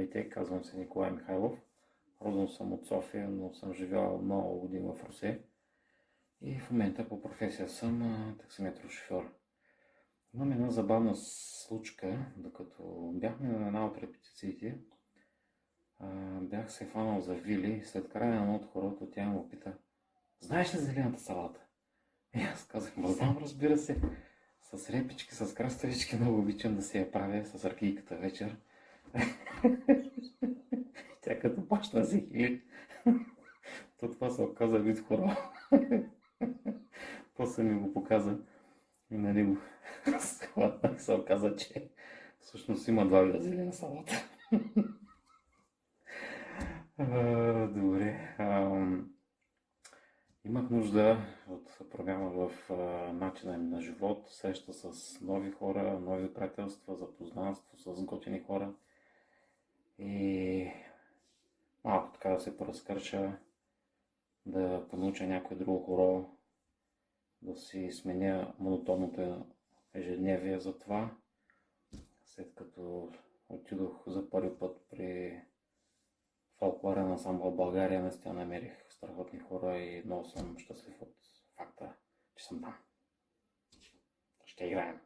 Здравейте, казвам се Николай Михайлов. Родом съм от София, но съм живял много години в Русе. И в момента по професия съм таксиметров-шофьор. Имам една забавна случка, докато бяхме на една от репетициите, бях се фанал за Вили. След края на едно от хорото тя му пита: знаеш ли зелената салата? И аз казах: знам, разбира се. С репички, с краставички много обичам да се я правя с ракийката вечер. Тя като почна да се хили, то това се оказа вид хоро. После ми го показа и на него се оказа, че всъщност има два вида зелена салата. Добре. Имах нужда от промяна в начина ми на живот, среща с нови хора, нови приятелства, запознанство с готини хора и малко така да се поразкърша, да понауча някое друго хоро, да си сменя монотонното ежедневие. За това, след като отидох за първи път при фолклорен ансамбъл в България, наистина намерих страхотни хора и много съм щастлив от факта, че съм там. Ще играем.